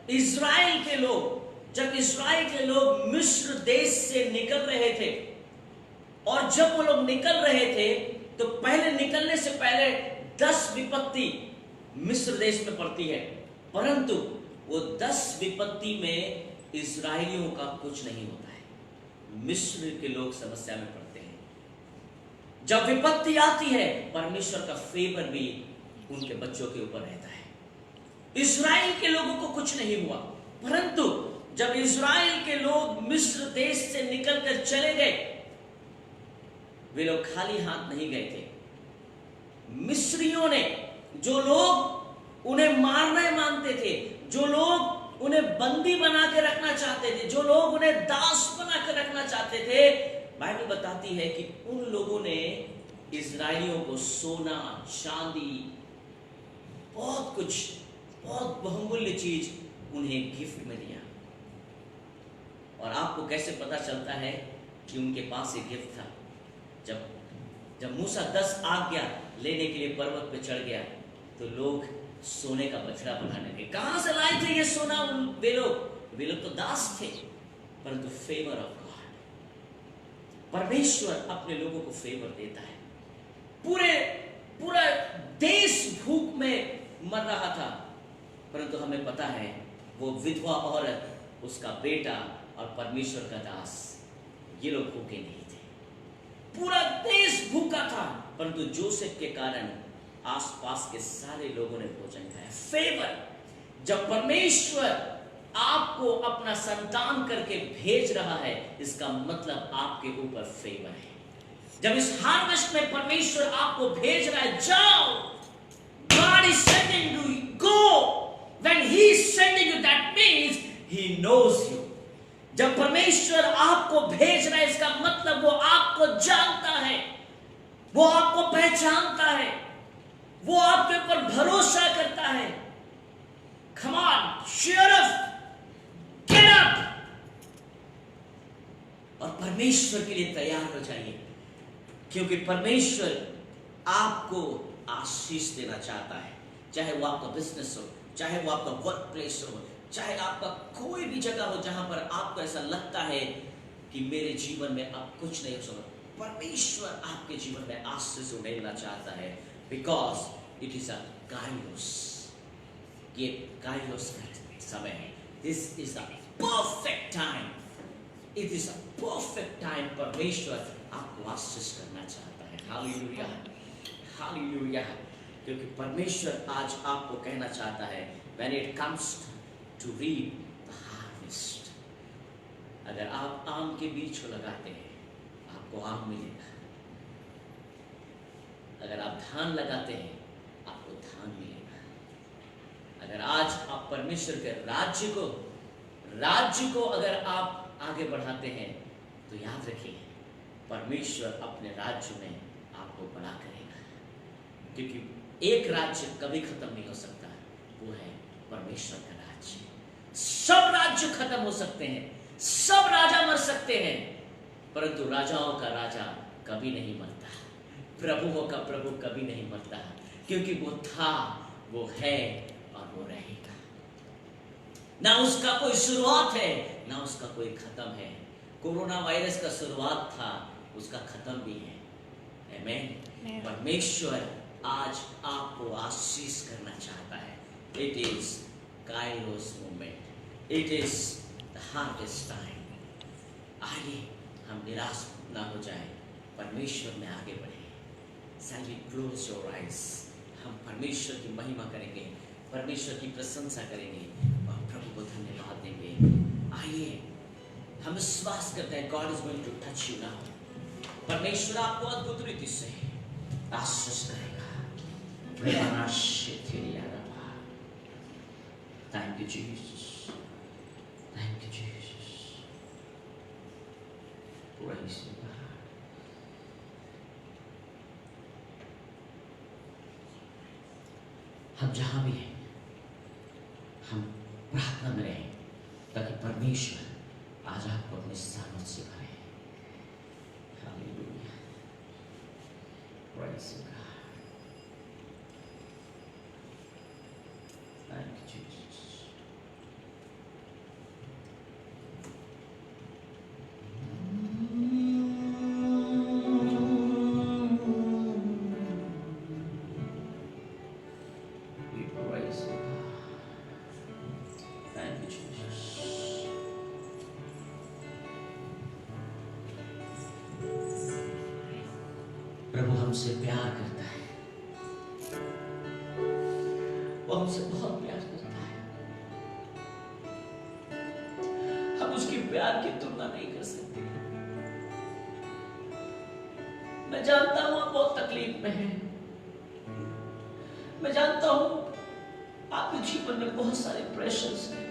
इजराइल के लोग मिस्र देश से निकल रहे थे, और जब वो लोग निकल रहे थे तो पहले निकलने से पहले 10 विपत्ति मिस्र देश में पड़ती है, परंतु वो 10 विपत्ति में इजराइलियों का कुछ नहीं होता है। मिस्र के लोग समस्या में पड़ते हैं। जब विपत्ति आती है परमेश्वर का फेवर भी उनके बच्चों के ऊपर रहता है। इजराइल के लोगों को कुछ नहीं हुआ, परंतु जब इजराइल के लोग मिस्र देश से निकलकर चले गए, वे लोग खाली हाथ नहीं गए थे। मिस्रियों ने, जो लोग उन्हें मारना मानते थे, जो लोग उन्हें बंदी बना के रखना चाहते थे, जो लोग उन्हें दास बना के रखना चाहते थे, बाइबल बताती है कि उन लोगों ने इजराइलियों को सोना, चांदी, बहुत कुछ, बहुत बहुमूल्य चीज उन्हें गिफ्ट में दिया। और आपको कैसे पता चलता है कि उनके पास एक गिफ्ट था? जब मूसा 10 आज्ञा लेने के लिए पर्वत पे चढ़ गया तो लोग सोने का बछड़ा बनाने लगे। कहां से लाए थे ये सोना? वे लोग तो दास थे, परंतु फेवर ऑफ गॉड, परमेश्वर अपने लोगों को फेवर देता है। पूरा देश भूख में मर रहा था, परंतु हमें पता है वो विधवा औरत, उसका बेटा और परमेश्वर का दास, ये लोग भूखे नहीं थे। पूरा देश भूखा था, परंतु जोसेफ के कारण आसपास के सारे लोगों ने भोजन खाया। फेवर, जब परमेश्वर आपको अपना संतान करके भेज रहा है, इसका मतलब आपके ऊपर फेवर है। जब इस हार्वेस्ट में परमेश्वर आपको भेज रहा है, जाओ, God is sending you, go. When He is sending you, that means He knows you. जब परमेश्वर आपको भेज रहा है, इसका मतलब वो आपको जानता है, वो आपको पहचानता है, वो आपके ऊपर भरोसा करता है। Come on, cheer up, get up, और परमेश्वर के लिए तैयार हो जाइए, क्योंकि परमेश्वर आपको आशीष देना चाहता है। चाहे वो आपका बिजनेस हो, चाहे वो आपका वर्क प्लेस हो, चाहे आपका कोई भी जगह हो जहां पर आपको ऐसा लगता है कि मेरे जीवन में अब कुछ नहीं हो सकता, परमेश्वर आपके जीवन में आशीष उड़ेलना चाहता है। बिकॉज इट इज अ काइरोस, ये काइरोस का समय है। This is the perfect time it is a perfect time. परमेश्वर आपको आशीष करना चाहता है। Hallelujah, hallelujah. क्योंकि परमेश्वर आज आपको कहना चाहता है, when it comes to reap the harvest, अगर आप आम के बीज को लगाते हैं आपको आम मिलेगा, अगर आप धान लगाते हैं आपको धान मिलेगा। अगर आज आप परमेश्वर के राज्य को अगर आप आगे बढ़ाते हैं तो याद रखिए परमेश्वर अपने राज्य में आपको बड़ा करेगा। क्योंकि एक राज्य कभी खत्म नहीं हो सकता, वो है परमेश्वर का राज्य। सब राज्य खत्म हो सकते हैं, सब राजा मर सकते हैं, परंतु राजाओं का राजा कभी नहीं मरता, प्रभुओं का प्रभु कभी नहीं मरता, क्योंकि वो था, वो है और वो रहेगा। ना उसका कोई शुरुआत है ना उसका कोई खत्म है। कोरोना वायरस का शुरुआत था, उसका खत्म भी है। आमीन। परमेश्वर आज आपको आशीष करना चाहता है। It is kairos moment, it is the harvest time. आइए हम निराश ना हो जाए, परमेश्वर में आगे बढ़े। Shall we close your eyes? हम परमेश्वर की महिमा करेंगे, परमेश्वर की प्रशंसा करेंगे और प्रभु को धन्यवाद देंगे। आइए हम विश्वास करते हैं God is going to touch you now। परमेश्वर आपको अद्भुत रीति से आशीष करेगा। Thank you Jesus, thank you Jesus, praise you God। हम जहां भी हैं हम प्रार्थना में रहें ताकि परमेश्वर आज आपको अपने सामर्थ से भरे। Hallelujah, praise you God, thank you Jesus। We praise you God, thank you Jesus। प्रभु हमसे प्यार करता है, वो हमसे बहुत प्यार करता है। हम उसके प्यार की तुलना नहीं कर सकते। मैं जानता हूं आप बहुत तकलीफ में हैं, मैं जानता हूं आपके जीवन में बहुत सारे प्रेशर्स हैं।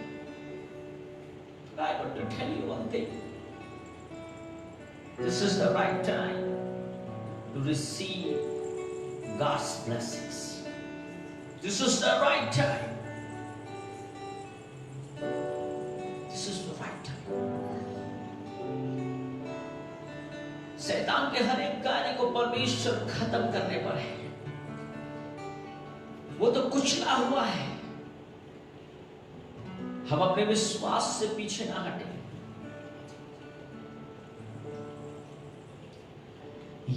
I want to tell you one thing, this is the right time to receive God's blessings. This is the right time. This is the right time. शैतान के हर एक कार्य को परमेश्वर खत्म करने पर है। वो तो कुचला हुआ है। हम अपने विश्वास से पीछे ना हटें।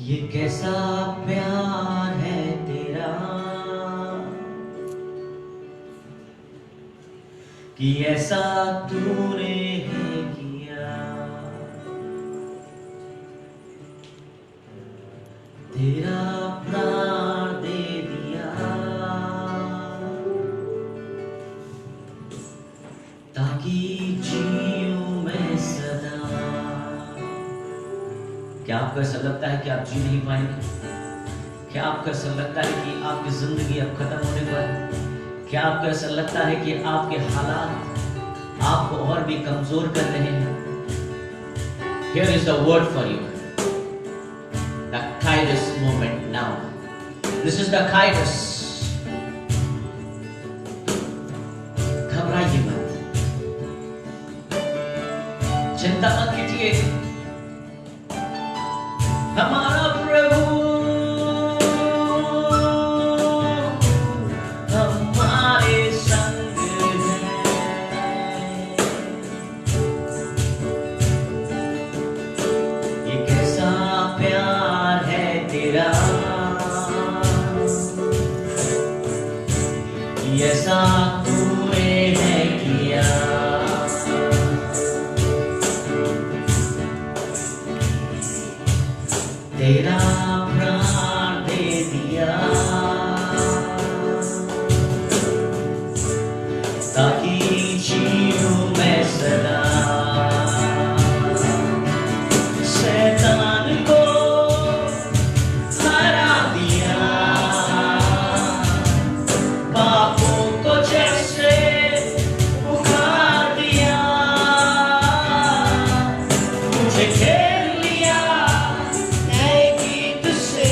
ये कैसा प्यार है तेरा कि ऐसा तूने है किया, तेरा प्राण दे दिया ताकि जीऊं मैं सदा। क्या आपको ऐसा लगता है कि आप जी नहीं पाएंगे? क्या आपको ऐसा लगता है कि आपकी जिंदगी अब खत्म होने पर है? क्या आपको ऐसा लगता है कि आपके हालात आपको और भी कमजोर कर रहे हैं? Here is the word for you, the Kairos moment now. This is the Kairos. घबराइए मत, चिंता मत कीजिए। हमारा प्रभु हमारे संग है। ये कैसा प्यार है तेरा, ऐसा तूने है किया, तेरा प्राण दे दिया ताकि जीऊं मैं सदा। शैतान को हरा दिया, पापों को जैसे उखाड़ दिया, मुझे घेर लिया नए गीत से।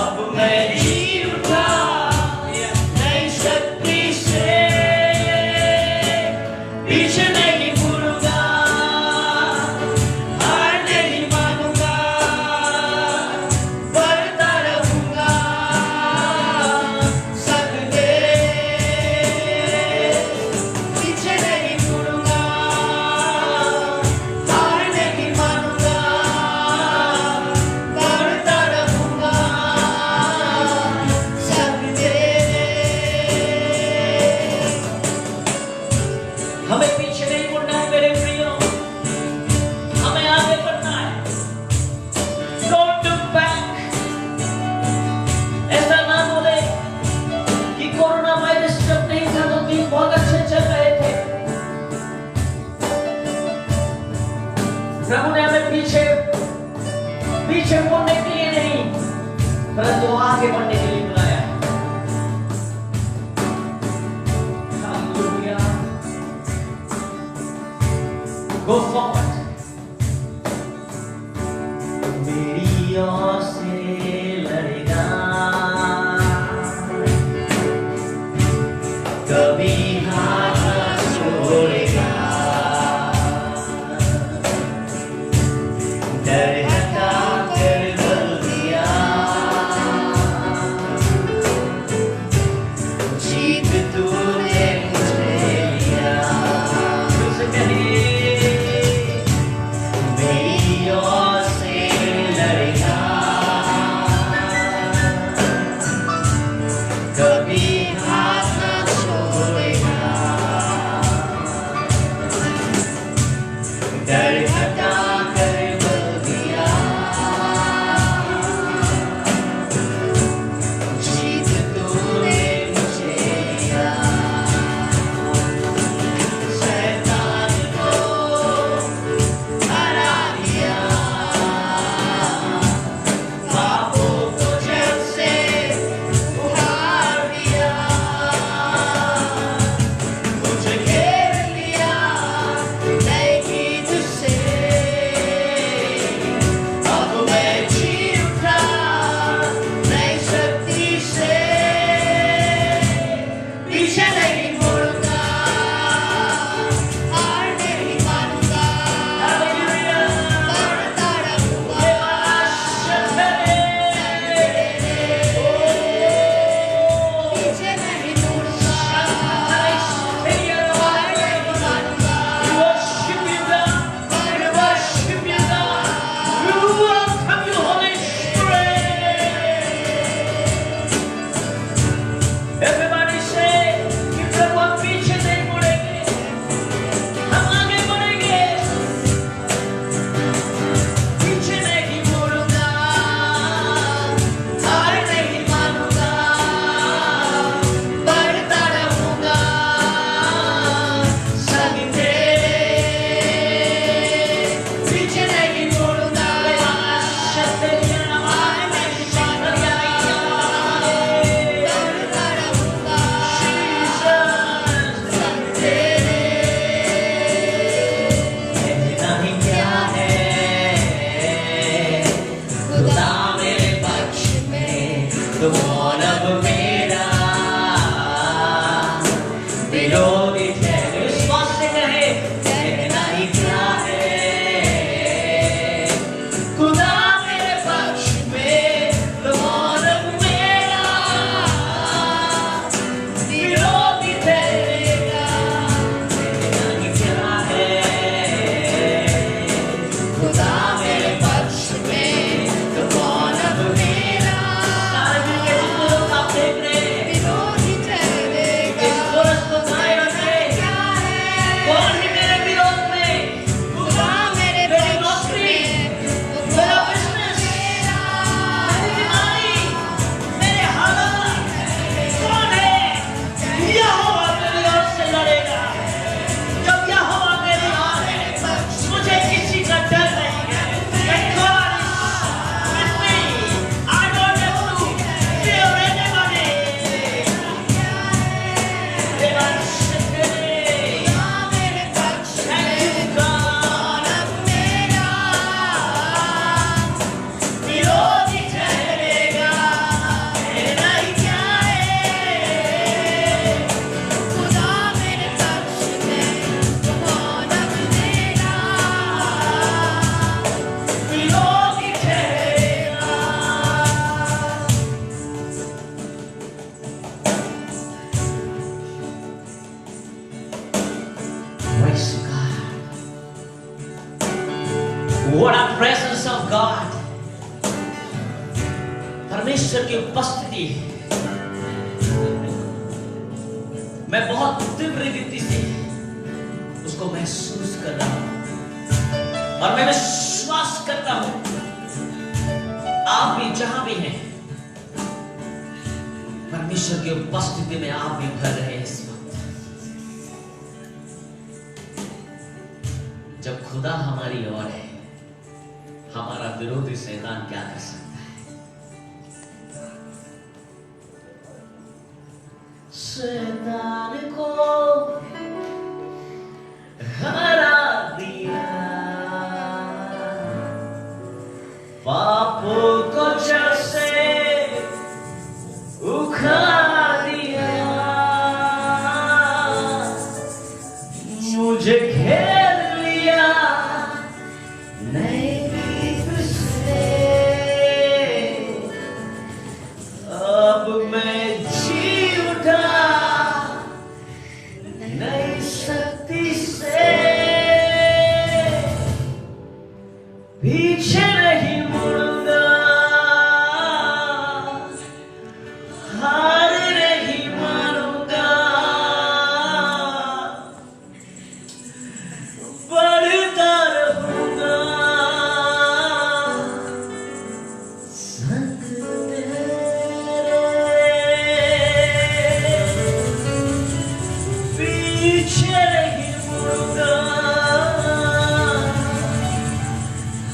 अब मैं जी उठा नई शक्ति से, पीछे नहीं मुड़ूंगा, हार नहीं मानूंगा, बढ़ता रहूंगा सकते। पीछे नहीं मुड़ूंगा, हार नहीं मानूंगा, बढ़ता रहूंगा सकते। हमें पीछे नहीं मुड़ना है मेरे प्रियो, हमें आगे बढ़ना है। Don't look back। ऐसा ना बोले कि कोरोना वायरस जब नहीं था तो दिन बहुत अच्छे चल रहे थे। प्रभु ने हमें पीछे मुड़ने के लिए नहीं, परंतु आगे बढ़ने के लिए बुलाया है। Hallelujah। Go forward। मेरी ओर से लड़ेगा, कभी हाथ न छोड़ेगा। डर हटा कर बल दिया, जीत तूने मुझे लिया। तुझसे कहिए मेरी ओर से लड़ेगा, कभी हाथ न छोड़ेगा। डर हटा कर बल दिया, जीत तूने मुझे लिया। शैतान को हरा दिया, पापों को जड़ से उखाड़ दिया, मुझे घेर लिया नए गीत से। What a presence of God. परमेश्वर की उपस्थिति मैं बहुत तीव्र रीति से उसको महसूस कर रहा हूं और मैं विश्वास करता हूं आप भी जहां भी हैं परमेश्वर की उपस्थिति में आप भी भर रहे हैं। इस वक्त जब खुदा हमारी ओर है, हमारा विरोधी शैतान क्या कर सकता है? शैतान को हरा दिया, पापों को जड़ से उखाड़ दिया, मुझे घेर लिया नए गीत से, अब मैं जी उठा नई शक्ति से, पीछे नहीं मुड़ूंगा, हार नहीं मानूंगा, बढ़ता रहूंगा संग तेरे, पीछे नहीं मुड़ूंगा,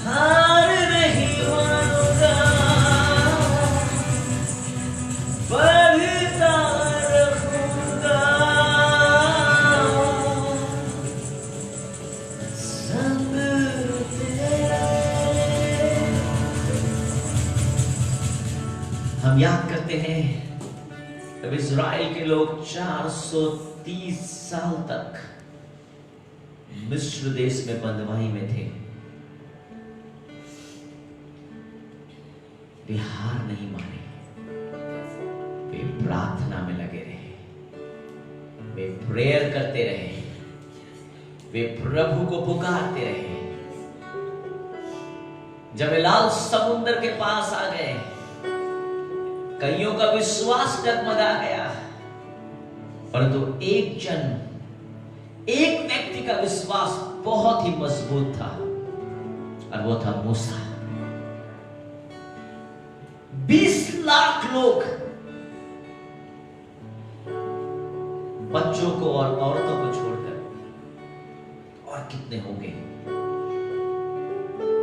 हार नहीं मानूंगा, बढ़ता रहूंगा संग तेरे। हम याद करते हैं जब इज़राइल के लोग 430 साल तक मिस्र देश में बंदवाई में थे, वे हार नहीं माने, वे प्रार्थना में लगे रहे, वे प्रेयर करते रहे, वे प्रभु को पुकारते रहे। जब वे लाल समुद्र के पास आ गए, कईयों का विश्वास डगमगा गया, परंतु एक व्यक्ति का विश्वास बहुत ही मजबूत था और वो था मूसा। 20 लाख लोग, बच्चों को और औरतों को छोड़कर, और कितने होंगे,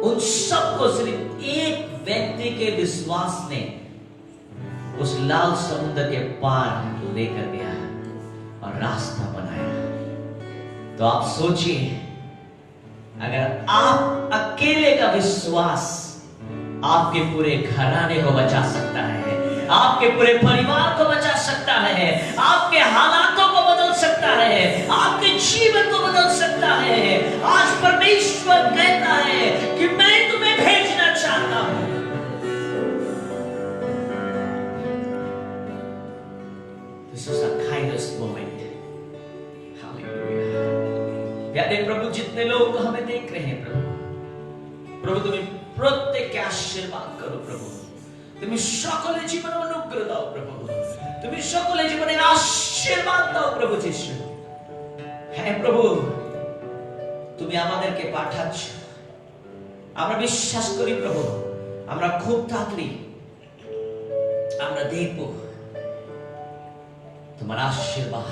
उन सबको सिर्फ एक व्यक्ति के विश्वास ने उस लाल समुद्र के पार लेकर गया और रास्ता बनाया। तो आप सोचिए, अगर आप अकेले का विश्वास आपके पूरे घराने को बचा सकता है, आपके पूरे परिवार को बचा सकता है, आपके हालातों को बदल सकता है, आपके जीवन को बदल सकता है। आज परमेश्वर कहता है कि मैं तुम्हें भेजना चाहता हूं। This is the kindest moment. Hallelujah. प्यारे प्रभु, जितने लोग हमें देख रहे हैं प्रभु तुम्हें प्रत्येक आशीर्वाद करो प्रभु, तुम्हें সকলের জীবনে অনুগ্রহ দাও প্রভু, তুমি সকলের জীবনে আশীর্বাদ দাও প্রভু যিশু। হ্যাঁ প্রভু, তুমি আমাদেরকে পাঠাচ্ছ, আমরা বিশ্বাস করি প্রভু, আমরা খুব তাড়াতাড়ি আমরা দেখব তোমার আশীর্বাদ,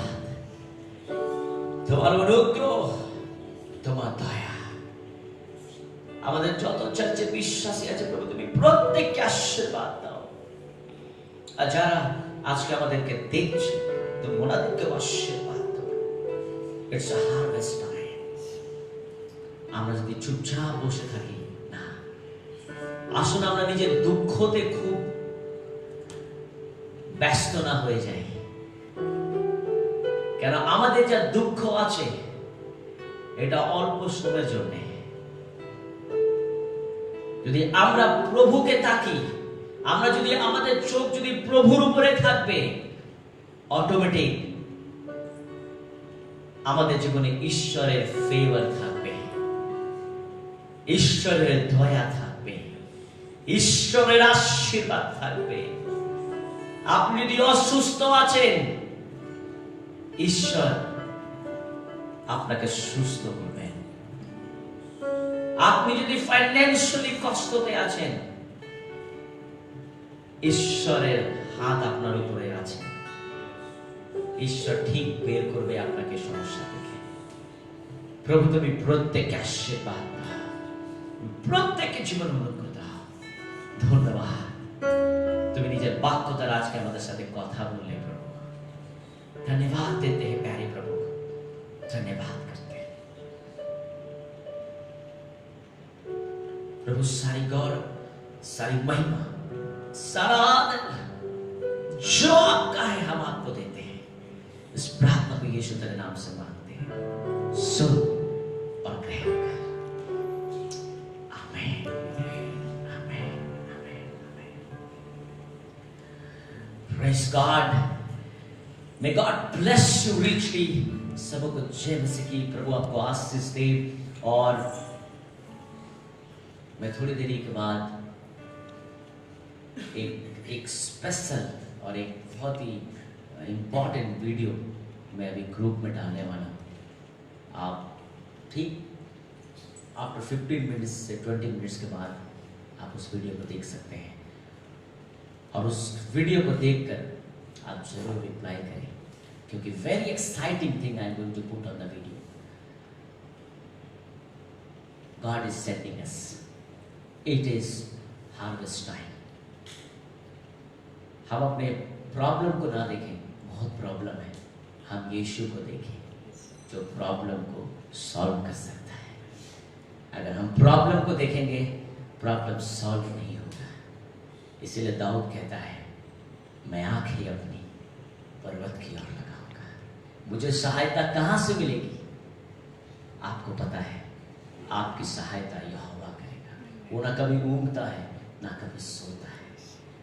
তোমার অনুগ্রহ, তোমার দয়া। আমাদের যত চার্চে বিশ্বাসী আছে প্রভু, তুমি প্রত্যেককে আশীর্বাদ দাও। আর যারা আজকে আমাদেরকে দেখছে, তুমি ওনাদেরকে আশীর্বাদ দাও। It's a harvest time. আমরা যদি চুপচাপ বসে থাকি না, আসুন আমরা নিজের দুঃখতে খুব ব্যস্ত না হয়ে যাই। কেন আমাদের যা দুঃখ আছে এটা অল্প সময়ের জন্য। যদি আমরা প্রভুকে তাকি, আমরা যদি আমাদের চোখ যদি প্রভুর উপরে থাকবে, অটোমেটিক আমাদের জীবনে ঈশ্বরের ফেভার থাকবে। ঈশ্বরের দয়া থাকবে, ঈশ্বরের আশীর্বাদ থাকবে। আপনি যদি অসুস্থ আছেন, ঈশ্বর আপনাকে সুস্থ করবেন। আপনি যদি ফাইন্যান্সিয়ালি কষ্টতে আছেন, ঈশ্বরের হাত আপনার উপরে আছে। ঈশ্বর ঠিক বের করবে আপনাকে সমস্যা থেকে। প্রভু তুমি প্রত্যেককে আশীর্বাদ দাও, প্রত্যেককে জীবন অনুগ্রহ দাও। ধন্যবাদ, তুমি নিজের বাক্য দ্বারা আজকে আমাদের সাথে কথা বললে प्रभु। धन्यवाद देते हैं प्यारे प्रभु, धन्यवाद करते हैं प्रभु। सारी गौरव, सारी महिमा, सारा आदर जो आपका है हम आपको देते हैं। इस प्रार्थना को यीशु तेरे नाम से मांगते हैं, सुन और ग्रहण कर। आमीन, आमीन, आमीन, आमीन। Praise God. May God bless you richly. सबको जय मसीह की। प्रभु आपको आशीष दे। और मैं थोड़ी देरी के बाद एक स्पेशल और एक बहुत ही इम्पोर्टेंट वीडियो मैं अभी ग्रुप में डालने वाला हूँ। आप ठीक आफ्टर 15 मिनट्स से 20 मिनट्स के बाद आप उस वीडियो को देख सकते हैं। और उस वीडियो को देखकर आप जरूर रिप्लाई करें, क्योंकि very exciting thing I am going to put on the video. God is sending us, it is harvest time. हम अपने प्रॉब्लम को ना देखें, बहुत प्रॉब्लम है, हम यीशु को देखें जो प्रॉब्लम को सॉल्व कर सकता है। अगर हम प्रॉब्लम को देखेंगे, प्रॉब्लम सॉल्व नहीं होगा। इसीलिए दाऊद कहता है, मैं आंखें अपनी पर्वत की ओर लगाऊंगा, मुझे सहायता कहां से मिलेगी? आपको पता है, आपकी सहायता यहोवा करेगा। वो ना कभी ऊँघता है, ना कभी सोता है।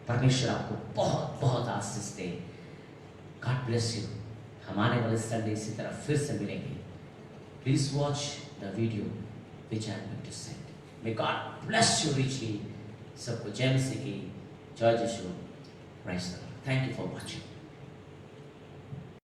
परमेश्वर आपको बहुत बहुत आशीष दे। God bless you. हम आने वाले संडे इसी तरह फिर से मिलेंगे। Please watch the video which I am going to send. May God bless you richly. सबको जय मसीह की, जय Yeshu. Praise the lord. Thank you for watching.